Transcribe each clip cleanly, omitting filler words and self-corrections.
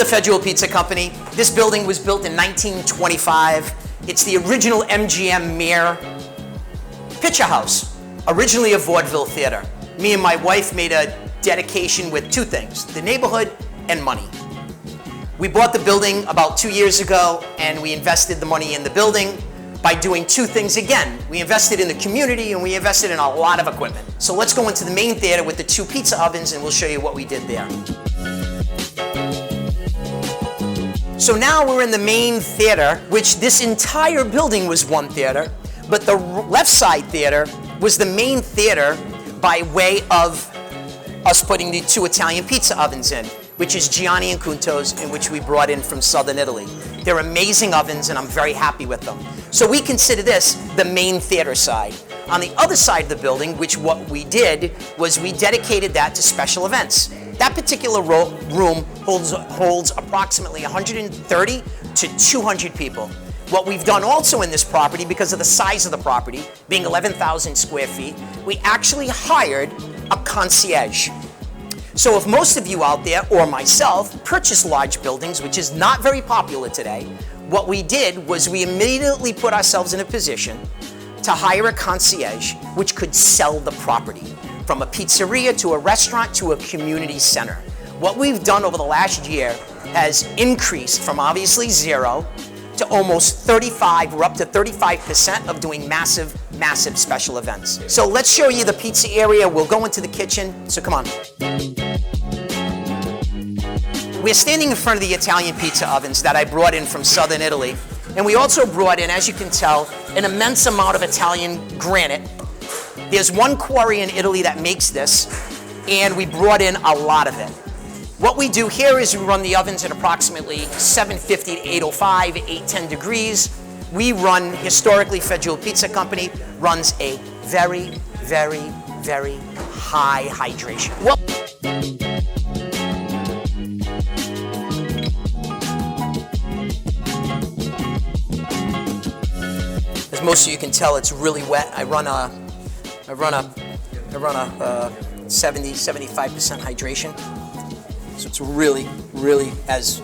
Federal Pizza Company. This building was built in 1925. It's the original MGM Mere Picture House, originally a vaudeville theater. Me and my wife made a dedication with two things, the neighborhood and money. We bought the building about 2 years ago, and we invested the money in the building by doing two things again. We invested in the community, and we invested in a lot of equipment. So let's go into the main theater with the two pizza ovens, and we'll show you what we did there. So now we're in the main theater, which this entire building was one theater, but the left side theater was the main theater by way of us putting the two Italian pizza ovens in, which is Gianni and Cunto's, and which we brought in from Southern Italy. They're amazing ovens, and I'm very happy with them. So we consider this the main theater side. On the other side of the building, which what we did was we dedicated that to special events. That particular room holds approximately 130 to 200 people. What we've done also in this property, because of the size of the property, being 11,000 square feet, we actually hired a concierge. So if most of you out there, or myself, purchase large buildings, which is not very popular today, what we did was we immediately put ourselves in a position to hire a concierge which could sell the property, from a pizzeria to a restaurant to a community center. What we've done over the last year has increased from obviously 0 to almost 35, we're up to 35% of doing massive, massive special events. So let's show you the pizza area. We'll go into the kitchen, so come on. We're standing in front of the Italian pizza ovens that I brought in from Southern Italy. And we also brought in, as you can tell, an immense amount of Italian granite. There's one quarry in Italy that makes this, and we brought in a lot of it. What we do here is we run the ovens at approximately 750 to 805, 810 degrees. We run, historically, Federal Pizza Company runs a very, very, very high hydration. Well, as most of you can tell, it's really wet. I run a 70, 75% hydration. So it's really, really that's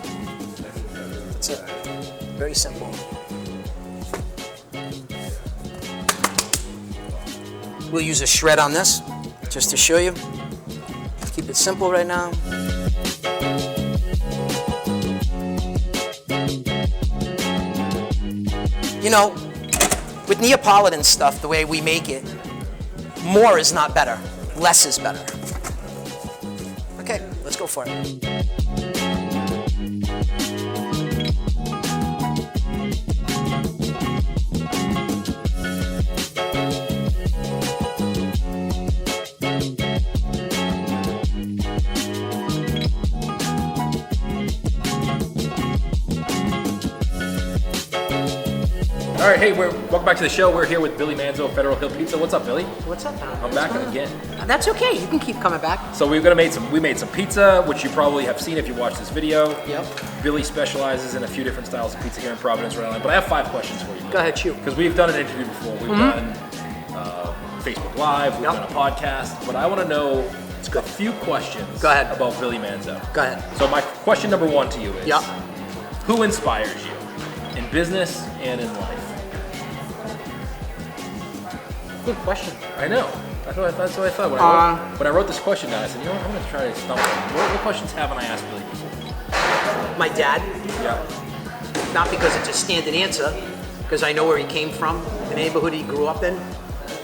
it. Very simple. We'll use a shred on this, just to show you. Keep it simple right now. You know, with Neapolitan stuff, the way we make it, more is not better, less is better. Okay, let's go for it. All right, hey, welcome back to the show. We're here with Billy Manzo, Federal Hill Pizza. What's up, Billy? What's up, man? I'm back again. That's okay. You can keep coming back. So we made some pizza, which you probably have seen if you watched this video. Yep. Billy specializes in a few different styles of pizza here in Providence, Rhode Island. But I have 5 questions for you. Go ahead, shoot. Because we've done an interview before. We've done Facebook Live. We've done a podcast. But I want to know a few questions about Billy Manzo. Go ahead. So my question number 1 to you is, who inspires you in business and in life? Good question. I know. That's what I thought. When I wrote this question down, I said, you know what, I'm going to try to stumble. What questions haven't I asked Billy before? My dad. Yeah. Not because it's a standard answer, because I know where he came from, the neighborhood he grew up in,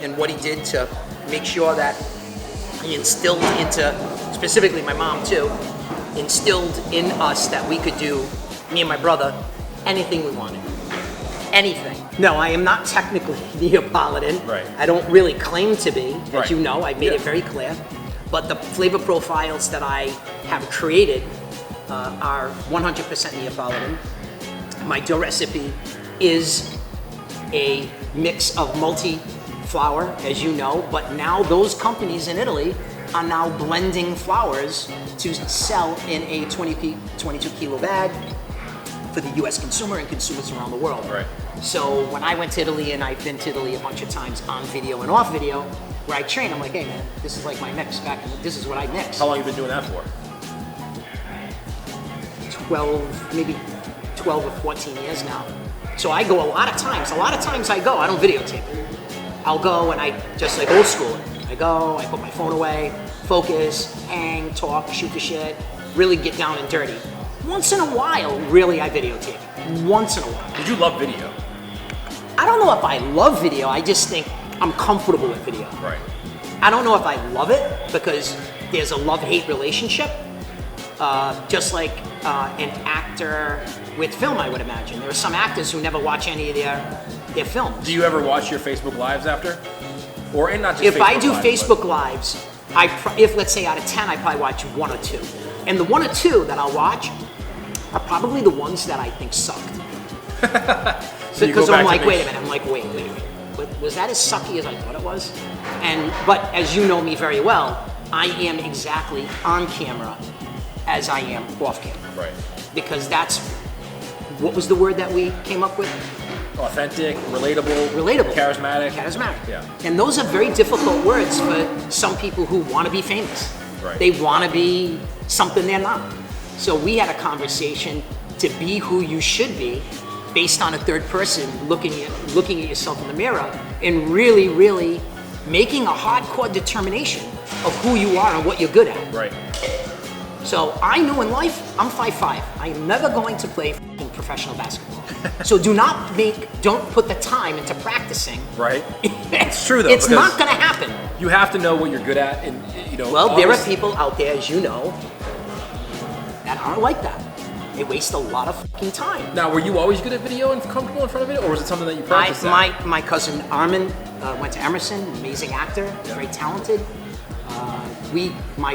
and what he did to make sure that he instilled into, specifically my mom too, instilled in us that we could do, me and my brother, anything we wanted. Anything. No, I am not technically Neapolitan. Right. I don't really claim to be, as right. you know. I made it very clear. But the flavor profiles that I have created are 100% Neapolitan. My dough recipe is a mix of multi-flour, as you know, but now those companies in Italy are now blending flours to sell in a 22 kilo bag for the US consumer and consumers around the world. Right. So when I went to Italy, and I've been to Italy a bunch of times on video and off video, where I train, I'm like, hey man, this is like my mix this is what I mix. How long have you been doing that for? 12, maybe 12 or 14 years now. So I go a lot of times. I go. I don't videotape it. I'll go and I just like old school. I go. I put my phone away, focus, hang, talk, shoot the shit, really get down and dirty. Once in a while, really, I videotape. Once in a while. Did you love video? I don't know if I love video. I just think I'm comfortable with video. Right. I don't know if I love it because there's a love-hate relationship. Just like an actor with film, I would imagine. There are some actors who never watch any of their films. Do you ever watch your Facebook Lives after? Or and not just if Facebook I do Live, Facebook Lives, if let's say out of 10, I probably watch 1 or 2. And the 1 or 2 that I'll watch are probably the ones that I think sucked. So because I'm like, wait a minute. I'm like, wait. Was that as sucky as I thought it was? But as you know me very well, I am exactly on camera as I am off camera. Right. Because that's, what was the word that we came up with? Authentic, relatable, charismatic. Yeah. And those are very difficult words for some people who want to be famous. Right. They want to be something they're not. So we had a conversation to be who you should be based on a third person looking at yourself in the mirror and really, really making a hardcore determination of who you are and what you're good at. Right. So I know in life, I'm 5'5". I am never going to play professional basketball. So don't put the time into practicing. Right. It's true though. It's not going to happen. You have to know what you're good at, and Well, there are people out there, as you know, that aren't like that. They waste a lot of fucking time. Now, were you always good at video and comfortable in front of it, or was it something that you practiced? My cousin Armin went to Emerson, amazing actor, very talented. My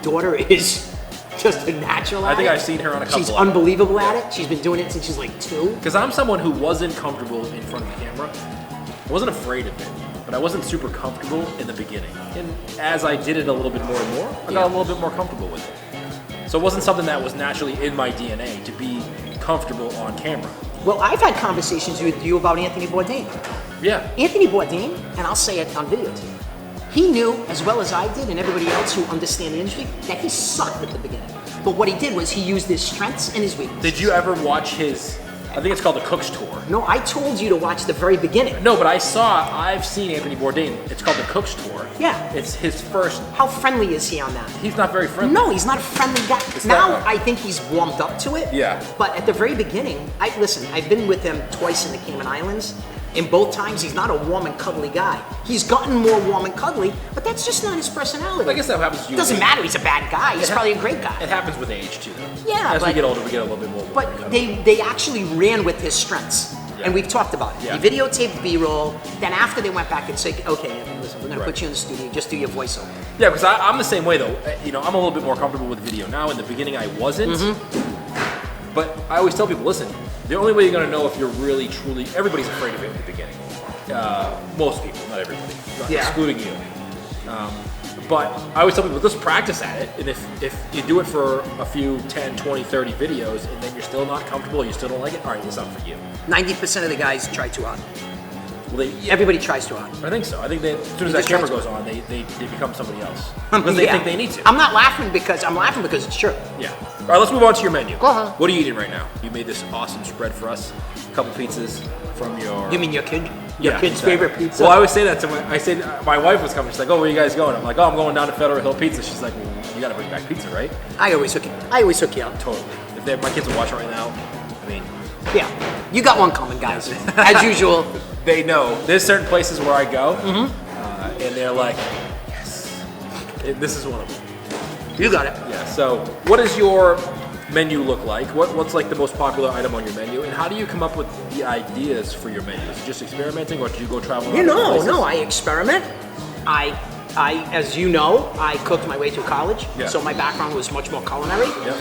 daughter is just a natural at it. I think I've seen her on a couple. She's unbelievable at it. She's been doing it since she's like 2. Because I'm someone who wasn't comfortable in front of the camera. I wasn't afraid of it, but I wasn't super comfortable in the beginning. And as I did it a little bit more and more, I got a little bit more comfortable with it. So it wasn't something that was naturally in my DNA to be comfortable on camera. Well, I've had conversations with you about Anthony Bourdain. Yeah. Anthony Bourdain, and I'll say it on videotape, he knew, as well as I did and everybody else who understand the industry, that he sucked at the beginning. But what he did was he used his strengths and his weaknesses. Did you ever watch his, I think it's called the Cook's Tour. No, I told you to watch the very beginning. No, but I've seen Anthony Bourdain. It's called the Cook's Tour. Yeah. It's his first. How friendly is he on that? He's not very friendly. No, he's not a friendly guy. Now I think he's warmed up to it. Yeah. But at the very beginning, I've been with him twice in the Cayman Islands. In both times, he's not a warm and cuddly guy. He's gotten more warm and cuddly, but that's just not his personality. I guess that happens to you. It doesn't matter, he's a bad guy. He's probably a great guy. It happens with age, too, though. Yeah, As we get older, we get a little bit more. But they actually ran with his strengths. Yeah. And we've talked about it. Yeah. He videotaped B-roll, then after they went back and said, okay, listen, we're going to put you in the studio, just do your voiceover. Yeah, because I'm the same way, though. I'm a little bit more comfortable with video now. In the beginning, I wasn't. Mm-hmm. But I always tell people, listen, the only way you're going to know if you're really, truly, everybody's afraid of it in the beginning. Most people, not everybody, excluding you. But I always tell people, just practice at it. And if you do it for a few 10, 20, 30 videos, and then you're still not comfortable, you still don't like it, all right, it's not for you. 90% of the guys try too hard. Well, everybody tries too hard. I think so. I think as soon as that camera goes on, they become somebody else. Because they think they need to. I'm laughing because it's true. Yeah. All right, let's move on to your menu. Go ahead. What are you eating right now? You made this awesome spread for us. A couple pizzas from your... You mean your kid? Your kid's favorite pizza? Well, I always say that to my wife was coming. She's like, oh, where are you guys going? I'm like, oh, I'm going down to Federal Hill Pizza. She's like, well, you got to bring back pizza, right? I always hook you up. Totally. If my kids are watching right now, I mean... Yeah. You got one coming, guys. As usual. They know. There's certain places where I go, and they're like, yes. This is one of them. You got it. Yeah. So what does your menu look like? What's like the most popular item on your menu, and how do you come up with the ideas for your menu? Is it just experimenting, or do you go travel around? No, I experiment. I, as you know, I cooked my way through college, so my background was much more culinary. Yep.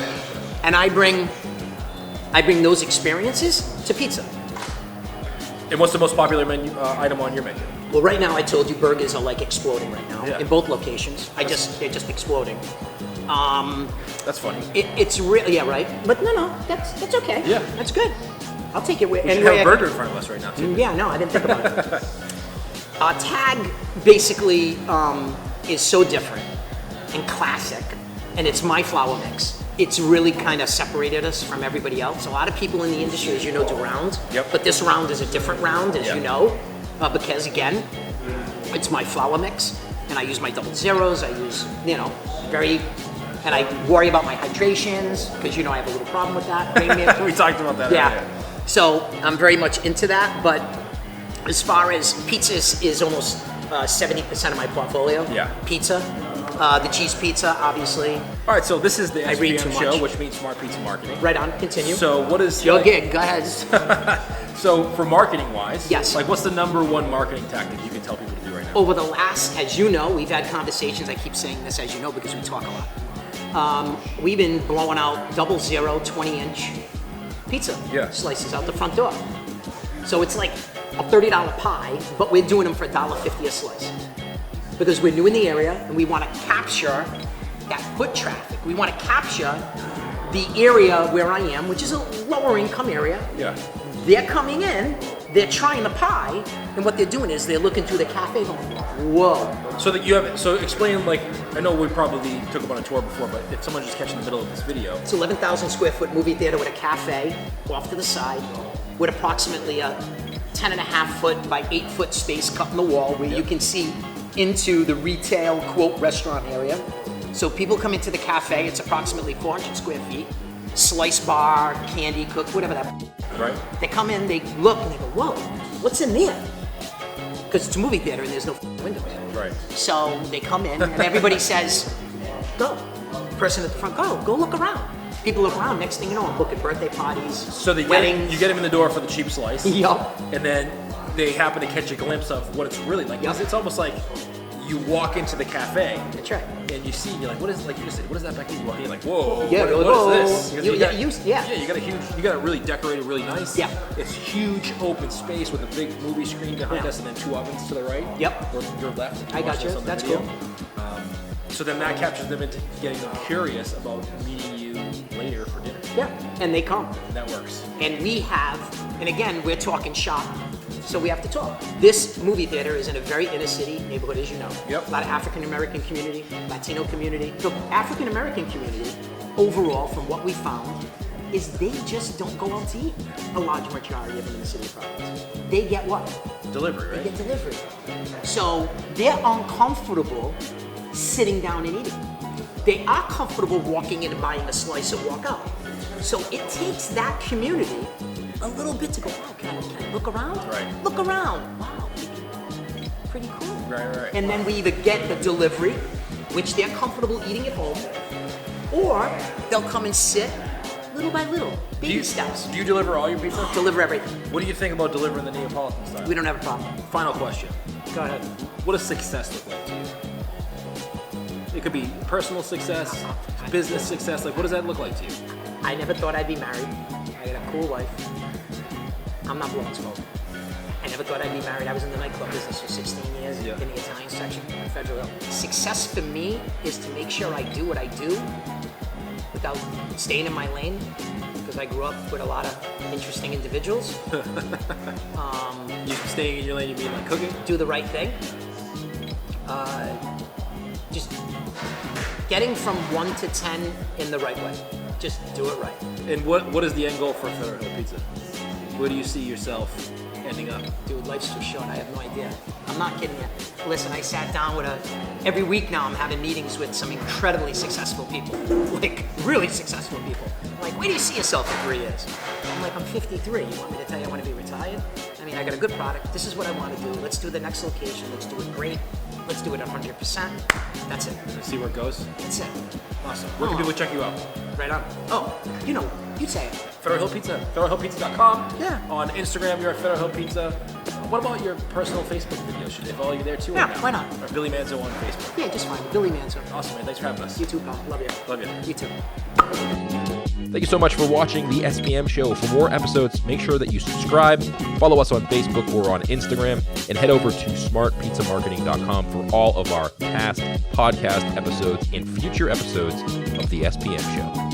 And I bring those experiences to pizza. And what's the most popular menu item on your menu? Well, right now I told you burgers are like exploding right now in both locations. They're just exploding. That's funny. It's really right. But no, that's okay. Yeah, that's good. I'll take it. We should have a burger in front of us right now too. Yeah, no, I didn't think about it. Tag basically is so different and classic, and it's my flour mix. it's really kind of separated us from everybody else. A lot of people in the industry, as you know, do rounds. Yep. But this round is a different round, as you know, because again, it's my flour mix, and I use my double zeros. I use, and I worry about my hydrations because I have a little problem with that. We talked about that. Yeah. Earlier. So I'm very much into that. But as far as pizzas is almost 70% of my portfolio. Yeah. Pizza. The cheese pizza, obviously. All right, so this is the read too SPM Show, much. which means Smart Pizza Marketing. Right on, continue. So what is Your gig, go ahead. So for marketing wise, Yes. what's the number one marketing tactic you can tell people to do right now? Over the last, as you know, we've had conversations. I keep saying this, as you know, because we talk a lot. We've been blowing out 00 20-inch pizza slices out the front door. So it's like a $30 pie, but we're doing them for $1.50 a slice. Because we're new in the area and we want to capture that foot traffic. We want to capture the area where I am, which is a lower income area. Yeah. They're coming in, they're trying the pie, and what they're doing is they're looking through the cafe going, whoa. So that so explain, I know we probably took them on a tour before, but if someone's just catching the middle of this video. It's 11,000 square foot movie theater with a cafe off to the side with approximately a 10.5 foot by 8 foot space cut in the wall where you can see into the retail, quote, restaurant area. So people come into the cafe, it's approximately 400 square feet, slice bar, candy, cook, whatever that. Right. They come in, they look, and they go, whoa, what's in there? Because it's a movie theater and there's no windows. Right. So they come in and everybody says, go. Person at the front, go look around. People look around, next thing you know, I'm booking birthday parties, So weddings. you get them in the door for the cheap slice. Yup. And then they happen to catch a glimpse of what it's really like. Yep. It's almost like you walk into the cafe. That's right. And you see, you're like, what is, like you just said, what is that back there? You walk in, you're like, whoa, Yeah, what whoa. is this? Because you got you got it really decorated, really nice. Yeah. It's huge open space with a big movie screen behind us and then 2 ovens to the right. Yep. Or your left. If I got watch you. this on the That's video. cool. So then that captures them into getting them curious about meeting you later for dinner. Yeah, and they come. And that works. And we have, and again, we're talking shop, so we have to talk. This movie theater is in a very inner city neighborhood, as you know. Yep. A lot of African American community, Latino community. The African American community, overall, from what we found, is they just don't go out to eat. A large majority of them in the city of Providence. They get what? Delivery, right? They get delivery. So they're uncomfortable sitting down and eating. They are comfortable walking in and buying a slice and walk out. So it takes that community a little bit to go, oh, can I look around? Right. Look around. Wow, pretty cool. Right. And then we either get the delivery, which they're comfortable eating at home, or they'll come and sit little by little, baby steps. Do you deliver all your pizza? Deliver everything. What do you think about delivering the Neapolitan style? We don't have a problem. Final question. Go ahead. What does success look like to you? It could be personal success, business success. Like, what does that look like to you? I never thought I'd be married. I got a cool wife. I'm not blowing smoke. I never thought I'd be married. I was in the nightclub business for 16 years in the Italian section at Federal Hill. Success for me is to make sure I do what I do without staying in my lane, because I grew up with a lot of interesting individuals. You staying in your lane, you mean like cooking? Do the right thing. Just getting from 1 to 10 in the right way. Just do it right. And what is the end goal for Federal Hill Pizza? Where do you see yourself ending up? Dude, life's too short. I have no idea. I'm not kidding you. Listen, I sat down with every week now I'm having meetings with some incredibly successful people. Like, really successful people. I'm like, where do you see yourself in 3 years? I'm like, I'm 53. You want me to tell you I want to be retired? I mean, I got a good product. This is what I want to do. Let's do the next location. Let's do it great. Let's do it 100%. That's it. Let's see where it goes. That's it. Awesome. Where can people check you out? Right on. Oh, you say it. Federal Hill Pizza. FederalHillPizza.com. Yeah. On Instagram, you're at Federal Hill Pizza. What about your personal Facebook videos? Should they follow you there too? Yeah, or no? why not? Or Billy Manzo on Facebook. Yeah, just fine. Billy Manzo. Awesome, man. Thanks for having us. You too, pal. Love you. Love you. You too. Thank you so much for watching the SPM Show. For more episodes, make sure that you subscribe, follow us on Facebook or on Instagram, and head over to smartpizzamarketing.com for all of our past podcast episodes and future episodes of the SPM Show.